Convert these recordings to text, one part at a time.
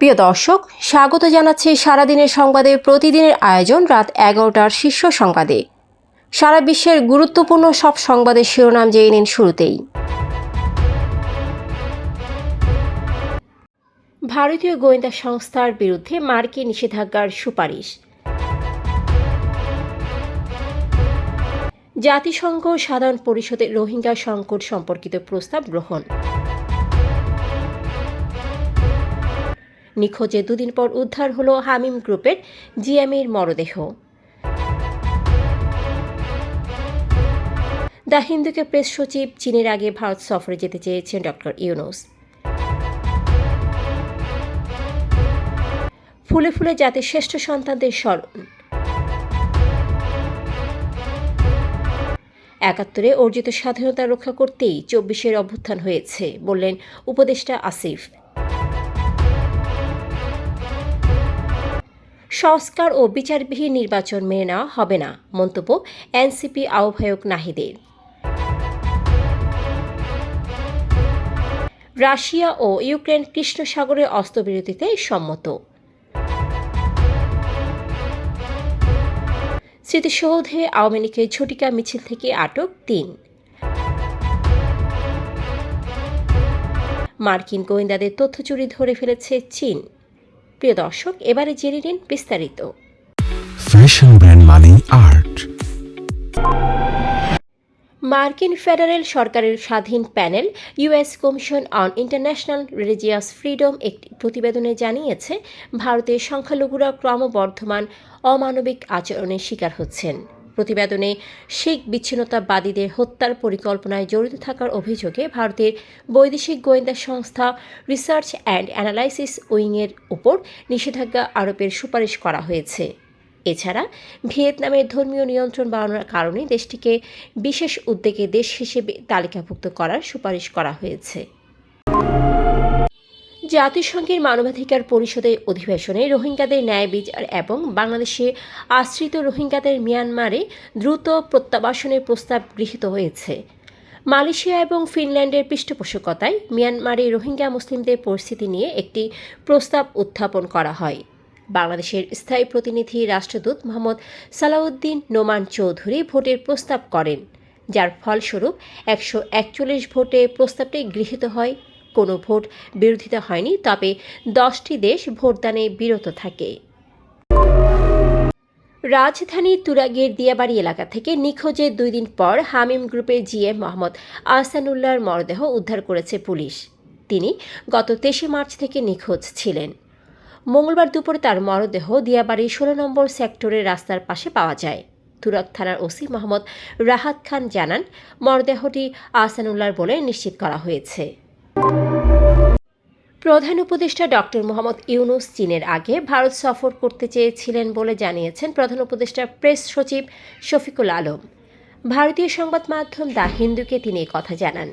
প্রিয় দর্শক, স্বাগত জানাচ্ছি সারাদিনের সংবাদে প্রতিদিনের আয়োজন রাত 11টার শীর্ষ সংবাদে। সারা বিশ্বের গুরুত্বপূর্ণ সব সংবাদের শিরোনাম জেনে নিন শুরুতেই। ভারতীয় গোয়েন্দা সংস্থার বিরুদ্ধে মার্কিন নিষেধাজ্ঞার সুপারিশ। জাতিসংঘ সাধারণ পরিষদের রোহিঙ্গা সংকট সম্পর্কিত প্রস্তাব গ্রহণ। নিখোঁজে দুদিন পর উদ্ধার হলো হামিম গ্রুপের জিএমের মরদেহ। দ্য হিন্দুকে প্রেস সচিব চীনের আগে ভারত সফরে যেতে চেয়েছেন ডক্টর ইউনূস। ফুলে ফুলে জাতির শ্রেষ্ঠ সন্তানদের স্মরণ। ৭১ অর্জিত স্বাধীনতা রক্ষা করতেই ২৪-এর অভ্যুত্থান হয়েছে বললেন উপদেষ্টা আসিফ। সংস্কার ও বিচারবিহীন নির্বাচন মেনে নেওয়া হবে না, মন্তব্য এনসিপি আহ্বায়ক নাহিদের। রাশিয়া ও ইউক্রেন কৃষ্ণ সাগরে অস্ত্রবিরতিতে সম্মত। স্মৃতিসৌধে আওয়ামী লীগের ঝটিকা মিছিল থেকে আটক ৩। মার্কিন গোয়েন্দাদের তথ্য চুরি ধরে ফেলেছে চীন। প্রিয় দর্শক, এবারে জেনে নিন বিস্তারিত। ফ্যাশন ব্র্যান্ড মানেই আর্ট। মার্কিন ফেডারেল সরকারের স্বাধীন panel US commission on international religious freedom একটি প্রতিবেদনে জানিয়েছে, ভারতের সংখ্যালঘুরা ক্রমবর্ধমান অমানবিক আচরণের শিকার হচ্ছেন। প্রতিবেদনে শিখ বিচ্ছিন্নতাবাদীদের হত্যার পরিকল্পনায় জড়িত থাকার অভিযোগে ভারতের বৈদেশিক গোয়েন্দা সংস্থা রিসার্চ অ্যান্ড অ্যানালাইসিস উইংয়ের উপর নিষেধাজ্ঞা আরোপের সুপারিশ করা হয়েছে। এছাড়া ভিয়েতনামের ধর্মীয় নিয়ন্ত্রণ বাড়ানোর কারণে দেশটিকে বিশেষ উদ্বেগের দেশ হিসেবে তালিকাভুক্ত করার সুপারিশ করা হয়েছে। জাতিসংঘের মানবাধিকার পরিষদের অধিবেশনে রোহিঙ্গাদের ন্যায় বিচার এবং বাংলাদেশে আশ্রিত রোহিঙ্গাদের মিয়ানমারে দ্রুত প্রত্যাবাসনের প্রস্তাব গৃহীত হয়েছে। মালয়েশিয়া এবং ফিনল্যান্ডের পৃষ্ঠপোষকতায় মিয়ানমারে রোহিঙ্গা মুসলিমদের পরিস্থিতি নিয়ে একটি প্রস্তাব উত্থাপন করা হয়। বাংলাদেশের স্থায়ী প্রতিনিধি রাষ্ট্রদূত মোহাম্মদ সালাউদ্দিন নোমান চৌধুরী ভোটের প্রস্তাব করেন, যার ফলস্বরূপ ১৪১ ভোটে প্রস্তাবটি গৃহীত হয়। কোনো ভোট বিরোধিতা হয়নি, তবে 10টি দেশ ভোটদানে বিরত থাকে। রাজধানীর তুরাগের দিয়াবাড়ি এলাকা থেকে নিখোঁজে ২ দিন পর হামিম গ্রুপের জিএম মোহাম্মদ আহসানুল্লাহর মরদেহ উদ্ধার করেছে পুলিশ। তিনি গত ২৩ মার্চ থেকে নিখোঁজ ছিলেন। মঙ্গলবার দুপুরে তার মরদেহ দিয়াবাড়ির ১৬ নম্বর সেক্টরের রাস্তার পাশে পাওয়া যায়। তুরাগ থানার ওসি মোহাম্মদ রাহাত খান জানান, মরদেহটি আহসানুল্লাহর বলে নিশ্চিত করা হয়েছে। প্রধান উপদেষ্টা ডক্টর মোহাম্মদ ইউনূস চীনের আগে ভারত সফর করতে চেয়েছিলেন বলে জানিয়েছেন প্রধান উপদেষ্টার প্রেস সচিব শফিকুল আলম। ভারতীয় সংবাদ মাধ্যম দ্য হিন্দুকে তিনি কথা জানান।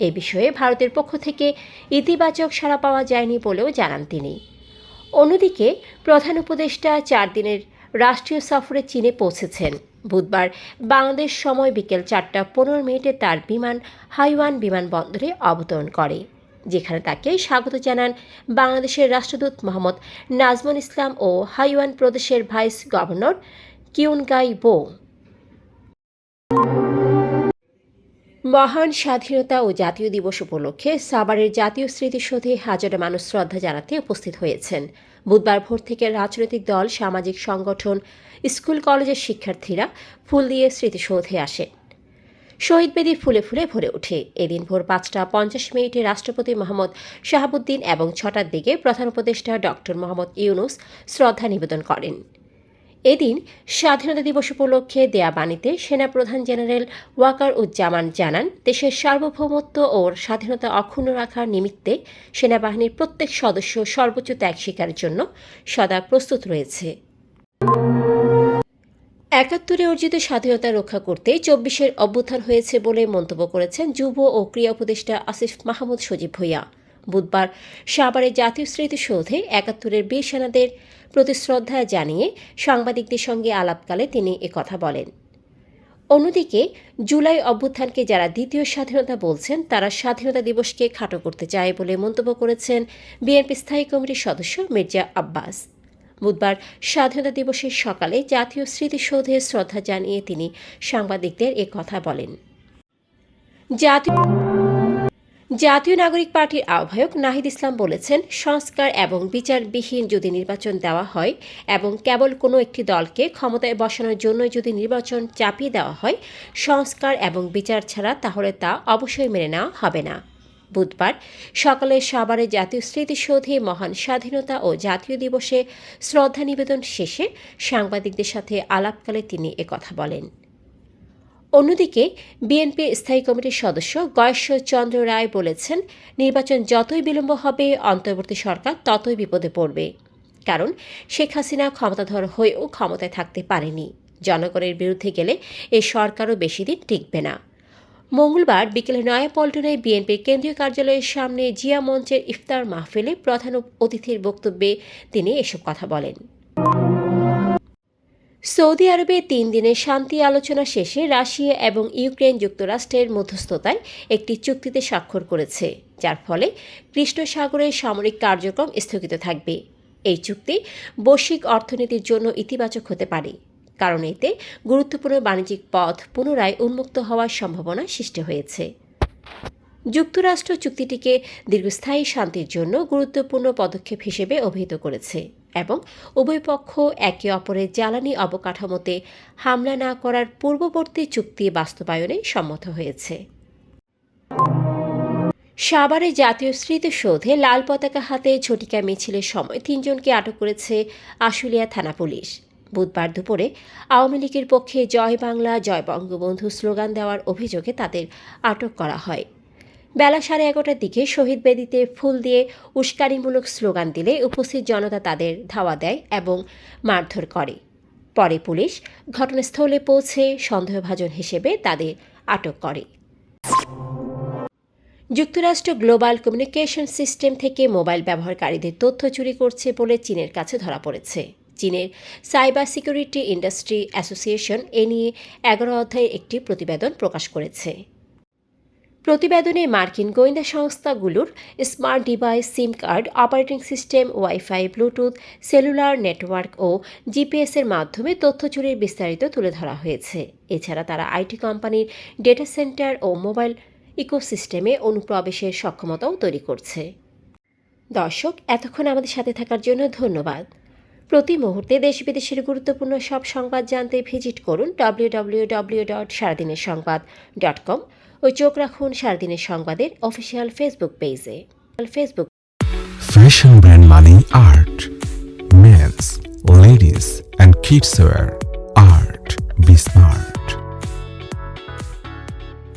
এ বিষয়ে ভারতের পক্ষ থেকে ইতিবাচক সাড়া পাওয়া যায়নি বলেও জানান তিনি। অন্যদিকে প্রধান উপদেষ্টা ৪ দিনের রাষ্ট্রীয় সফরে চীনে পৌঁছেছেন। বুধবার বাংলাদেশ সময় বিকেল ৪টা ১৫ তার বিমান হাইওয়ান বিমানবন্দরে অবতরণ করে, যেখানে তাকে স্বাগত জানান বাংলাদেশের রাষ্ট্রদূত মোহাম্মদ নাজমুল ইসলাম ও হাইওয়ান প্রদেশের ভাইস গভর্নর কিউনগাই বো। মহান স্বাধীনতা ও জাতীয় দিবস উপলক্ষে সাভারের জাতীয় স্মৃতিসৌধে হাজারো মানুষ শ্রদ্ধা জানাতে উপস্থিত হয়েছেন। বুধবার ভোর থেকে রাজনৈতিক দল, সামাজিক সংগঠন, স্কুল কলেজের শিক্ষার্থীরা ফুল দিয়ে স্মৃতিসৌধে আসেন। শহীদ বেদি ফুলে ফুলে ভরে ওঠে। এদিন ভোর ৫টা ৫০ রাষ্ট্রপতি মোহাম্মদ শাহাবুদ্দিন এবং ৬টার দিকে প্রধান উপদেষ্টা ডক্টর মোহাম্মদ ইউনূস শ্রদ্ধা নিবেদন করেন। এদিন স্বাধীনতা দিবস উপলক্ষে দেয়া বাণীতে সেনাপ্রধান জেনারেল ওয়াকার উজ্জামান জানান, দেশের সার্বভৌমত্ব ও স্বাধীনতা অক্ষুণ্ণ রাখার নিমিত্তে সেনাবাহিনীর প্রত্যেক সদস্য সর্বোচ্চ ত্যাগ স্বীকারের জন্য সদা প্রস্তুত রয়েছে। ৭১ অর্জিত স্বাধীনতা রক্ষা করতে ২৪-এর অভ্যুত্থান হয়েছে বলে মন্তব্য করেছেন যুব ও ক্রীড়া উপদেষ্টা আসিফ মাহমুদ সজীব ভূঁইয়া। বুধবার সাভারের জাতীয় স্মৃতিসৌধে ৭১-এর বীর সেনাদের প্রতি শ্রদ্ধা জানিয়ে সাংবাদিকদের সঙ্গে আলাপকালে তিনি একথা বলেন। অন্যদিকে জুলাই অভ্যুত্থানকে যারা দ্বিতীয় স্বাধীনতা বলছেন তারা স্বাধীনতা দিবসকে খাটো করতে চায় বলে মন্তব্য করেছেন বিএনপি স্থায়ী কমিটির সদস্য মির্জা আব্বাস। বুধবার স্বাধীনতা দিবসের সকালে জাতীয় স্মৃতিসৌধে শ্রদ্ধা জানিয়ে তিনি সাংবাদিকদের এ কথা বলেন। জাতীয় নাগরিক পার্টির আহ্বায়ক নাহিদ ইসলাম বলেছেন, সংস্কার এবং বিচারবিহীন যদি নির্বাচন দেওয়া হয় এবং কেবল কোনো একটি দলকে ক্ষমতায় বসানোর জন্য যদি নির্বাচন চাপিয়ে দেওয়া হয় সংস্কার এবং বিচার ছাড়া, তাহলে তা অবশ্যই মেনে নেওয়া হবে না। বুধবার সকালে সাভারে জাতীয় স্মৃতিসৌধে মহান স্বাধীনতা ও জাতীয় দিবসে শ্রদ্ধা নিবেদন শেষে সাংবাদিকদের সাথে আলাপকালে তিনি একথা বলেন। অন্যদিকে বিএনপি স্থায়ী কমিটির সদস্য গয়েশ্বর চন্দ্র রায় বলেছেন, নির্বাচন যতই বিলম্ব হবে অন্তর্বর্তী সরকার ততই বিপদে পড়বে। কারণ শেখ হাসিনা ক্ষমতাধর হয়েও ক্ষমতায় থাকতে পারেনি। জনগণের বিরুদ্ধে গেলে এই সরকারও বেশি দিন টিকবে না। মঙ্গলবার বিকেলে নয়াপল্টনে বিএনপির কেন্দ্রীয় কার্যালয়ের সামনে জিয়া মঞ্চের ইফতার মাহফিলে প্রধান অতিথির বক্তব্যে তিনি এসব কথা বলেন। সৌদি আরবে 3 দিনের শান্তি আলোচনা শেষে রাশিয়া এবং ইউক্রেন যুক্তরাষ্ট্রের মধ্যস্থতায় একটি চুক্তিতে স্বাক্ষর করেছে, যার ফলে কৃষ্ণ সাগরের সামরিক কার্যক্রম স্থগিত থাকবে। এই চুক্তি বৈশ্বিক অর্থনীতির জন্য ইতিবাচক হতে পারে, কারণ এতে গুরুত্বপূর্ণ বাণিজ্যিক পথ পুনরায় উন্মুক্ত হওয়ার সম্ভাবনা সৃষ্টি হয়েছে। যুক্তরাষ্ট্র চুক্তিটিকে দীর্ঘস্থায়ী শান্তির জন্য গুরুত্বপূর্ণ পদক্ষেপ হিসেবে অভিহিত করেছে এবং উভয় পক্ষ একে অপরের জ্বালানি অবকাঠামোতে হামলা না করার পূর্ববর্তী চুক্তি বাস্তবায়নে সম্মত হয়েছে। সাভারে জাতীয় স্মৃতিসৌধে লাল পতাকা হাতে ঝটিকা মিছিলের সময় 3 জনকে আটক করেছে আশুলিয়া থানা পুলিশ। বুধবার দুপুরে আওয়ামী লীগের পক্ষে জয় বাংলা জয় বঙ্গবন্ধু স্লোগান দেওয়ার অভিযোগে তাদের আটক করা হয়। বেলা 11:30টার দিকে শহীদ বেদিতে ফুল দিয়ে উস্কানিমূলক স্লোগান দিলে উপস্থিত জনতা তাদের ধাওয়া দেয় এবং মারধর করে। পরে পুলিশ ঘটনাস্থলে পৌঁছে সন্দেহভাজন হিসেবে তাদের আটক করে। যুক্তরাষ্ট্র গ্লোবাল কমিউনিকেশন সিস্টেম থেকে মোবাইল ব্যবহারকারীদের তথ্য চুরি করছে বলে চীনের কাছে ধরা পড়েছে। চীনের সাইবার সিকিউরিটি ইন্ডাস্ট্রি অ্যাসোসিয়েশন এ নিয়ে 11 অধ্যায়ের একটি প্রতিবেদন প্রকাশ করেছে। প্রতিবেদনে মার্কিন গোয়েন্দা সংস্থাগুলোর smart device, SIM card, operating system, WiFi, Bluetooth, cellular network ও জিপিএসের মাধ্যমে তথ্য চুরির বিস্তারিত তুলে ধরা হয়েছে। এছাড়া তারা আইটি কোম্পানির ডেটা সেন্টার ও মোবাইল ইকোসিস্টেমে অনুপ্রবেশের সক্ষমতাও তৈরি করছে। দর্শক, এতক্ষণ আমাদের সাথে থাকার জন্য ধন্যবাদ। প্রতি মুহূর্তে দেশ বিদেশের গুরুত্বপূর্ণ সব সংবাদ জানতে ভিজিট করুন www.সারাদিনেরসংবাদ.com ও চোখ রাখুন সারাদিনের সংবাদের অফিসিয়াল ফেসবুক পেজে। Fashion brand Money Art, men's, ladies and kids wear.